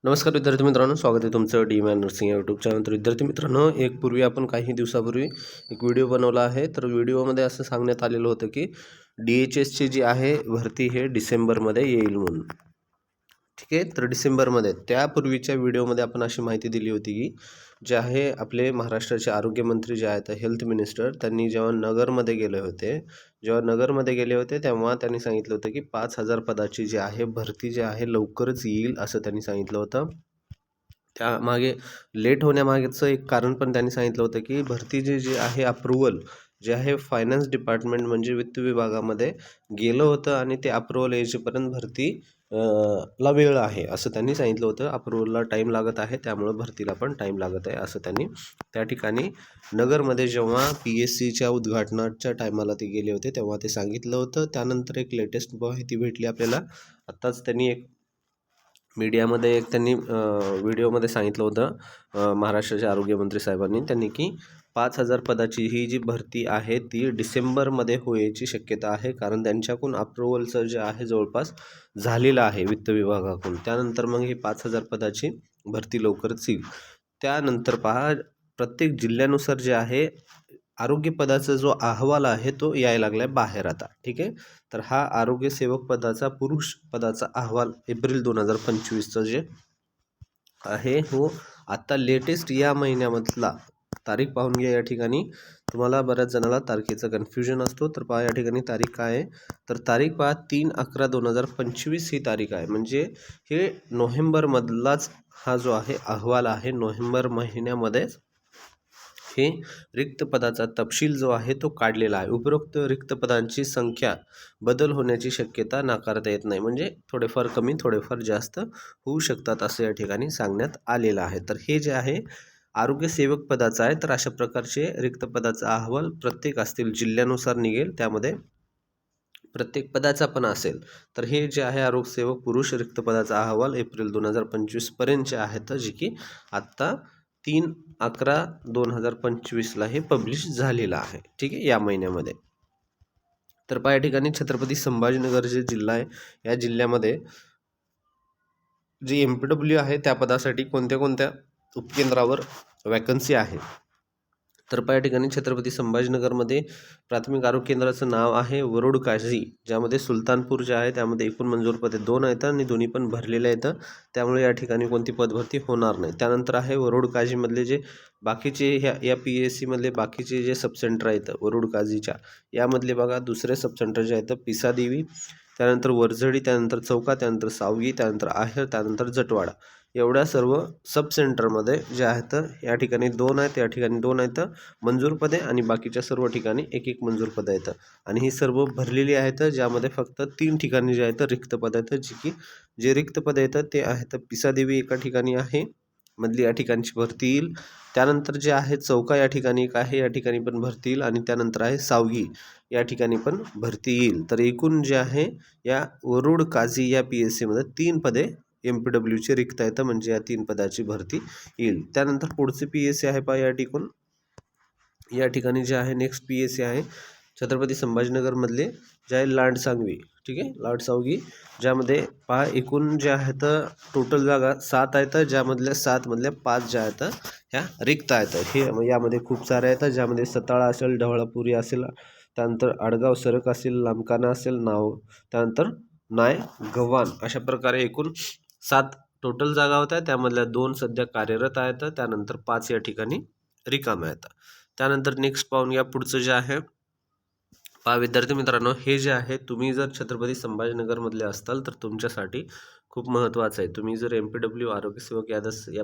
नमस्कार विद्यार्थी मित्रांनो, स्वागत आहे तुमचं डी नर्सिंग या यूट्यूब चॅनल. तर विद्यार्थी मित्रांनो, पूर्वी आपण काही दिवसापूर्वी एक व्हिडिओ बनवला आहे. तर व्हिडिओमध्ये असं सांगण्यात आलेलं होतं की DHSची जी आहे भरती हे डिसेंबरमध्ये येईल म्हणून. ठीक आहे. तर डिसेंबरमध्ये त्यापूर्वीच्या व्हिडिओमध्ये आपण अशी माहिती दिली होती की जे आहे आपले महाराष्ट्राचे आरोग्यमंत्री जे आहेत हेल्थ मिनिस्टर, त्यांनी जेव्हा नगरमध्ये गेले होते तेव्हा त्यांनी सांगितलं होतं की 5,000 पदाची जी आहे भरती जी आहे लवकरच येईल असं त्यांनी सांगितलं होतं. त्यामागे लेट होण्यामागचं एक कारण पण त्यांनी सांगितलं होतं की भरती जी आहे अप्रूव्हल जे आहे फायनान्स डिपार्टमेंट म्हणजे वित्त विभागामध्ये गेलं होतं आणि ते अप्रूव्हल यायच्यापर्यंत भरती ला वेळ आहे असं त्यांनी सांगितलं होतं. अप्रूव्हलला टाईम लागत आहे, त्यामुळं भरतीला पण टाईम लागत आहे असं त्यांनी त्या ठिकाणी नगरमध्ये जेव्हा PSCच्या उद्घाटनाच्या टायमाला ते गेले होते तेव्हा ते सांगितलं होतं. त्यानंतर एक लेटेस्ट माहिती भेटली आपल्याला. आत्ताच त्यांनी एक मीडियामध्ये एक त्यांनी व्हिडिओमध्ये सांगितलं होतं महाराष्ट्राचे आरोग्यमंत्री साहेबांनी त्यांनी की 5,000 पदाची ही जी भरती आहे ती डिसेंबरमध्ये होण्याची शक्यता आहे, कारण त्यांच्याकडून अप्रूव्हलचं जे आहे जवळपास झालेलं आहे वित्त विभागाकडून. त्यानंतर मग ही 5,000 पदाची भरती लवकरच येईल. त्यानंतर पहा, प्रत्येक जिल्ह्यानुसार जे आहे आरोग्य पदाचा जो अहवाल आहे तो यायला लागला आहे बाहेर आता. ठीक आहे. तर हा आरोग्य सेवक पदाचा पुरुष पदाचा अहवाल एप्रिल 2025चं जे आहे हो आत्ता लेटेस्ट या महिन्यामधला तारीख पाहून घ्या. या ठिकाणी तुम्हाला बऱ्याच जणाला तारखेचा कन्फ्युजन असतो. तर पहा या ठिकाणी तारीख काय आहे, तर तारीख पहा 3/11/2025 ही तारीख आहे. म्हणजे हे नोव्हेंबरमधलाच हा जो आहे अहवाल आहे. नोव्हेंबर महिन्यामध्येच हे रिक्त पदाचा तपशील जो आहे तो काढलेला आहे. उपरोक्त रिक्त पदांची संख्या बदल होण्याची शक्यता नाकारता येत नाही, म्हणजे थोडेफार कमी थोडेफार जास्त होऊ शकतात असं या ठिकाणी सांगण्यात आलेलं आहे. तर हे जे आहे आरोग्य सेवक पदाचं आहे. तर अशा प्रकारचे रिक्त पदाचा अहवाल प्रत्येक असतील जिल्ह्यानुसार निघेल, त्यामध्ये प्रत्येक पदाचा पण असेल. तर हे जे आहे आरोग्य सेवक पुरुष रिक्त पदाचा अहवाल एप्रिल 2025 पर्यंतचे आहेत, जे की आत्ता 3/11/2025ला हे पब्लिश झालेलं आहे. ठीक आहे, या महिन्यामध्ये. तर पहा या ठिकाणी छत्रपती संभाजीनगर जे जिल्हा आहे या जिल्ह्यामध्ये जी MPW आहे त्या पदासाठी कोणत्या कोणत्या उपकेंद्रावर वॅकन्सी आहे. तर पहा या ठिकाणी छत्रपती संभाजीनगरमध्ये प्राथमिक आरोग्य केंद्राचं नाव आहे वरुड काझी, ज्यामध्ये सुलतानपूर जे आहे त्यामध्ये एकूण मंजूर पदे 2 आहेत आणि दोन्ही पण भरलेले आहेत, त्यामुळे या ठिकाणी कोणती पदभरती होणार नाही. त्यानंतर आहे वरुड काझीमधले जे बाकीचे या PSC मधले बाकीचे जे सब सेंटर आहेत वरुड काझीच्या यामधले बघा दुसरे सब सेंटर जे आहेत पिसादेवी, त्यानंतर वरझडी, त्यानंतर चौका, त्यानंतर सावगी, त्यानंतर आहेर, त्यानंतर जटवाडा. एवढ्या सर्व सब सेंटरमध्ये जे आहेत या ठिकाणी 2 आहेत, या ठिकाणी 2 आहेत मंजूर पदे आणि बाकीच्या सर्व ठिकाणी एक एक मंजूर पदं आहेत. आणि ही सर्व भरलेली आहेत, ज्यामध्ये फक्त 3 ठिकाणी जे आहेत रिक्त पद आहेत, जे रिक्त पद आहेत ते आहेत पिसादेवी एका ठिकाणी आहे, मधली या ठिकाणची भरती येईल. त्यानंतर जे आहे चौका या ठिकाणी एक आहे, या ठिकाणी पण भरती येईल. आणि त्यानंतर आहे सावगी, या ठिकाणी पण भरती येईल. तर एकूण जे आहे या वरुड काझी या PSC मध्ये 3 पदे MPWची रिक्त आहेत, म्हणजे या 3 पदाची भरती येईल. त्यानंतर पुढचे PSC आहे पहा या ठिकाणी जे आहे नेक्स्ट PSC आहे छत्रपती संभाजीनगरमधले जे आहे लांडसांगवी. ठीक आहे, लांडसांगवी, ज्यामध्ये पहा एकूण जे आहेत टोटल जागा 7 आहेत, ज्यामधल्या 7 मधल्या 5 ज्या आहेत ह्या रिक्त आहेत. हे यामध्ये खूप सारे आहेत, ज्यामध्ये सताळा असेल, ढवळापुरी असेल, त्यानंतर आडगाव सरक असेल, लांबकाना असेल, त्यानंतर नाय गव्हाण, अशा प्रकारे एकूण 7 टोटल जागा होत्या, त्यामधल्या 2 सध्या कार्यरत आहेत, त्यानंतर 5 या ठिकाणी रिकाम्या आहेत. त्यानंतर नेक्स्ट पाहून घ्या पुढचं जे आहे पहा विद्यार्थी मित्रांनो, हे जे आहे तुम्ही जर छत्रपती संभाजीनगरमधले असताल तर तुमच्यासाठी खूप महत्त्वाचं आहे. तुम्ही जर MPW आरोग्यसेवक या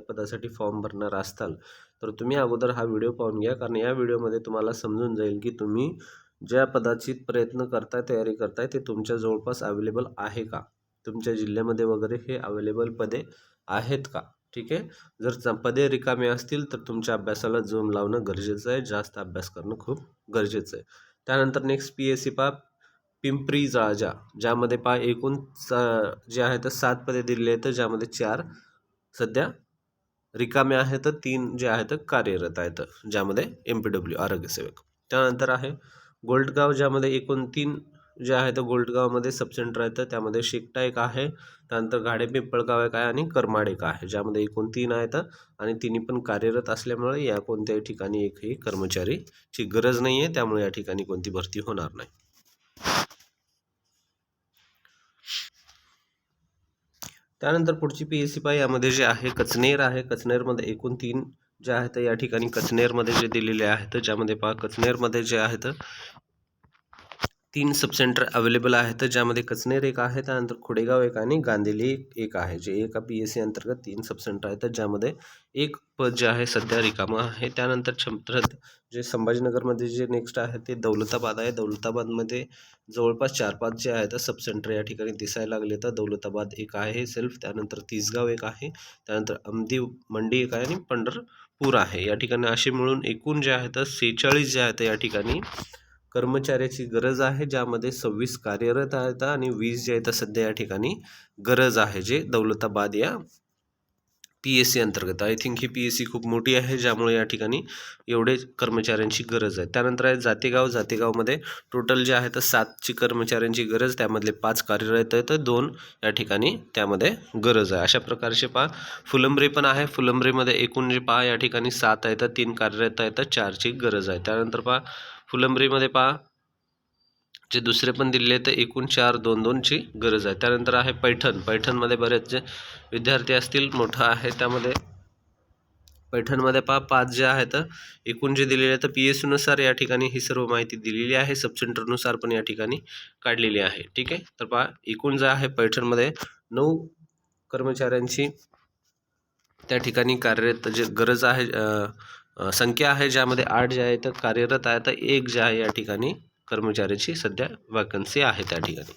पदासाठी फॉर्म भरणार असताल तर तुम्ही अगोदर हा व्हिडिओ पाहून घ्या, कारण या व्हिडिओमध्ये तुम्हाला समजून जाईल की तुम्ही ज्या पदाची प्रयत्न करताय, तयारी करताय, ते तुमच्या जवळपास अवेलेबल आहे का, तुमच्या जिल्ह्यामध्ये वगैरे हे अवेलेबल पदे आहेत का. ठीक आहे, जर पदे रिकामे असतील तर तुमच्या अभ्यासाला जोम लावणं गरजेचं आहे, जास्त अभ्यास करणं खूप गरजेचं आहे. त्यानंतर नेक्स्ट PSC पहा पिंपरी जाळजा, ज्यामध्ये पहा एकूण जे आहेत 7 पदे दिलेली आहेत, ज्यामध्ये 4 सध्या रिकामे आहेत, 3 जे आहेत कार्यरत आहेत, ज्यामध्ये MPW आरोग्यसेवक. त्यानंतर आहे गोल्डगाव, ज्यामध्ये एकूण 3 जे आहे तर गोल्डगावमध्ये सब सेंटर आहे तर त्यामध्ये शेकटा एक आहे, त्यानंतर घाडे पिंपळगाव एक आहे आणि करमाड एक आहे, ज्यामध्ये एकूण 3 आहेत आणि तिन्ही पण कार्यरत असल्यामुळे या कोणत्याही ठिकाणी एकही कर्मचारीची गरज नाही आहे, त्यामुळे या ठिकाणी कोणती भरती होणार नाही. त्यानंतर पुढची PSC पहा, यामध्ये जे आहे कचनेर आहे. कचनेरमध्ये एकूण 3 जे आहेत या ठिकाणी कचनेरमध्ये जे दिलेले आहेत, ज्यामध्ये पहा कचनेरमध्ये जे आहेत 3 सब सेंटर अवेलेबल आहेत, ज्यामध्ये कचनेर एक आहे, त्यानंतर खुडेगाव एक आणि गांधेली एक आहे, जे एका PSC अंतर्गत 3 सब सेंटर आहेत, ज्यामध्ये एक पद जे आहे सध्या रिकामं आहे. त्यानंतर जे संभाजीनगरमध्ये जे नेक्स्ट आहे ते दौलताबाद आहे. दौलताबादमध्ये जवळपास 4-5 जे आहेत सब सेंटर या ठिकाणी दिसायला लागले. तर दौलताबाद एक आहे सेल्फ, त्यानंतर तिसगाव एक आहे, त्यानंतर अमदी मंडी एक आहे आणि पंढरपूर आहे. या ठिकाणी असे मिळून एकूण जे आहेत 46 जे आहेत या ठिकाणी कर्मचाऱ्याची गरज आहे, ज्यामध्ये 26 कार्यरत आहेत आणि 20 जे आहेत सध्या या ठिकाणी गरज आहे, जे दौलताबाद या PSC अंतर्गत. आय थिंक ही PSC खूप मोठी आहे, ज्यामुळे या ठिकाणी एवढे कर्मचाऱ्यांची गरज आहे. त्यानंतर आहे जातेगाव. जातेगावमध्ये टोटल जे आहे तर 7 कर्मचाऱ्यांची गरज, त्यामधले 5 कार्यरत आहेत तर 2 या ठिकाणी त्यामध्ये गरज आहे. अशा प्रकारचे पहा फुलंब्री पण आहे. फुलंब्रीमध्ये एकूण जे पहा या ठिकाणी 7 आहेत, 3 कार्यरत आहेत, 4ची गरज आहे. त्यानंतर पहा फुलंब्रीमध्ये पहा जे दुसरे पण दिले तर एकूण 4, 2-2ची गरज आहे. त्यानंतर आहे पैठण. पैठणमध्ये बरेच जे विद्यार्थी असतील, मोठं आहे, त्यामध्ये पैठणमध्ये पहा 5 जे आहेत एकूण जे दिलेले आहेत PSC नुसार या ठिकाणी ही सर्व माहिती दिलेली आहे, सब सेंटरनुसार पण या ठिकाणी काढलेली आहे. ठीक आहे, तर पहा एकूण जे आहे पैठणमध्ये 9 कर्मचाऱ्यांची त्या ठिकाणी कार्यरत जे गरज आहे, संख्या आहे, ज्यामध्ये 8 जे आहेत कार्यरत आहेत, 1 जे आहे या ठिकाणी कर्मचाऱ्याची सध्या वॅकन्सी आहे त्या ठिकाणी.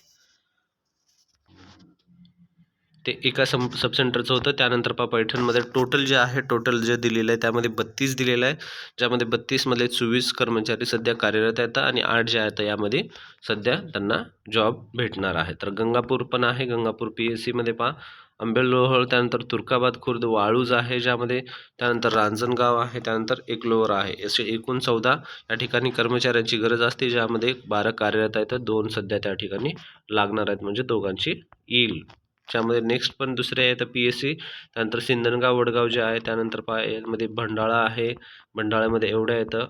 ते एका सब सेंटरचं होतं. त्यानंतर पहा पैठणमध्ये टोटल जे आहे, टोटल जे दिलेलं आहे त्यामध्ये 32 दिलेलं आहे, ज्यामध्ये 32 मधले 24 कर्मचारी सध्या कार्यरत आहेत आणि 8 जे आहेत यामध्ये सध्या त्यांना जॉब भेटणार आहे. तर गंगापूर पण आहे. गंगापूर PSC मध्ये पहा आंबेलोहळ, त्यानंतर तुर्काबाद खुर्द, वाळूज आहे, ज्यामध्ये त्यानंतर रांजणगाव आहे, त्यानंतर एक लोअर आहे. असे एकूण 14 या ठिकाणी कर्मचाऱ्यांची गरज असते, ज्यामध्ये 12 कार्यरत आहेत, 2 सध्या त्या ठिकाणी लागणार आहेत, म्हणजे दोघांची येईल. त्यामध्ये नेक्स्ट पण दुसरे आहेत PSC. त्यानंतर सिंधनगाव, वडगाव जे आहे, त्यानंतर पहा यामध्ये भंडाळा आहे. भंडाळ्यामध्ये एवढ्या येतं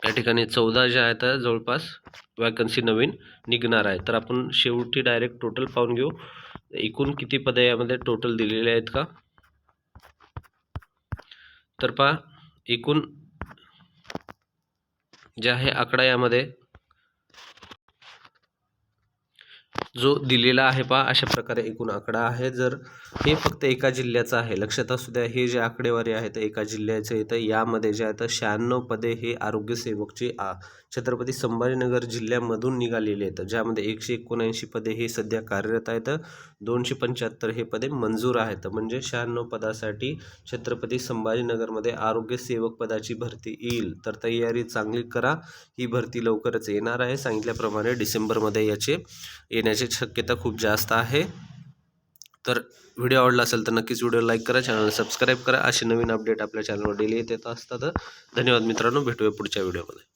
या ठिकाणी 14 जे आहेत जवळपास वॅकन्सी नवीन निघणार आहे. तर आपण शेवटी डायरेक्ट टोटल पाहून घेऊ, एकूण किती पदे यामध्ये टोटल दिलेले आहेत का. तर पहा एकूण जे आहे आकडा यामध्ये जो दिलेला आहे पहा, अशा प्रकारे एकूण आकडा आहे. जर हे फक्त एका जिल्ह्याचं आहे, लक्षात असू द्या, हे जे आकडेवारी आहे तर एका जिल्ह्याचं येतं. यामध्ये जे आहे तर 96 पदे हे आरोग्यसेवकची छत्रपती संभाजीनगर जिल्ह्यामधून निघालेले आहेत, ज्यामध्ये 179 पदे हे सध्या कार्यरत आहेत, 275 हे पदे मंजूर आहेत. म्हणजे 96 पदासाठी छत्रपती संभाजीनगरमध्ये आरोग्यसेवक पदाची भरती येईल. तर तयारी चांगली करा, ही भरती लवकरच येणार आहे. सांगितल्याप्रमाणे डिसेंबरमध्ये याचे येण्याची शक्यता खूप जास्त आहे. तर व्हिडिओ आवडला असेल तर नक्कीच व्हिडिओ लाईक करा, चॅनल सबस्क्राईब करा. असे नवीन अपडेट आपल्या चॅनलवर डेली येत असतात. धन्यवाद मित्रांनो, भेटूया पुढच्या व्हिडिओमध्ये.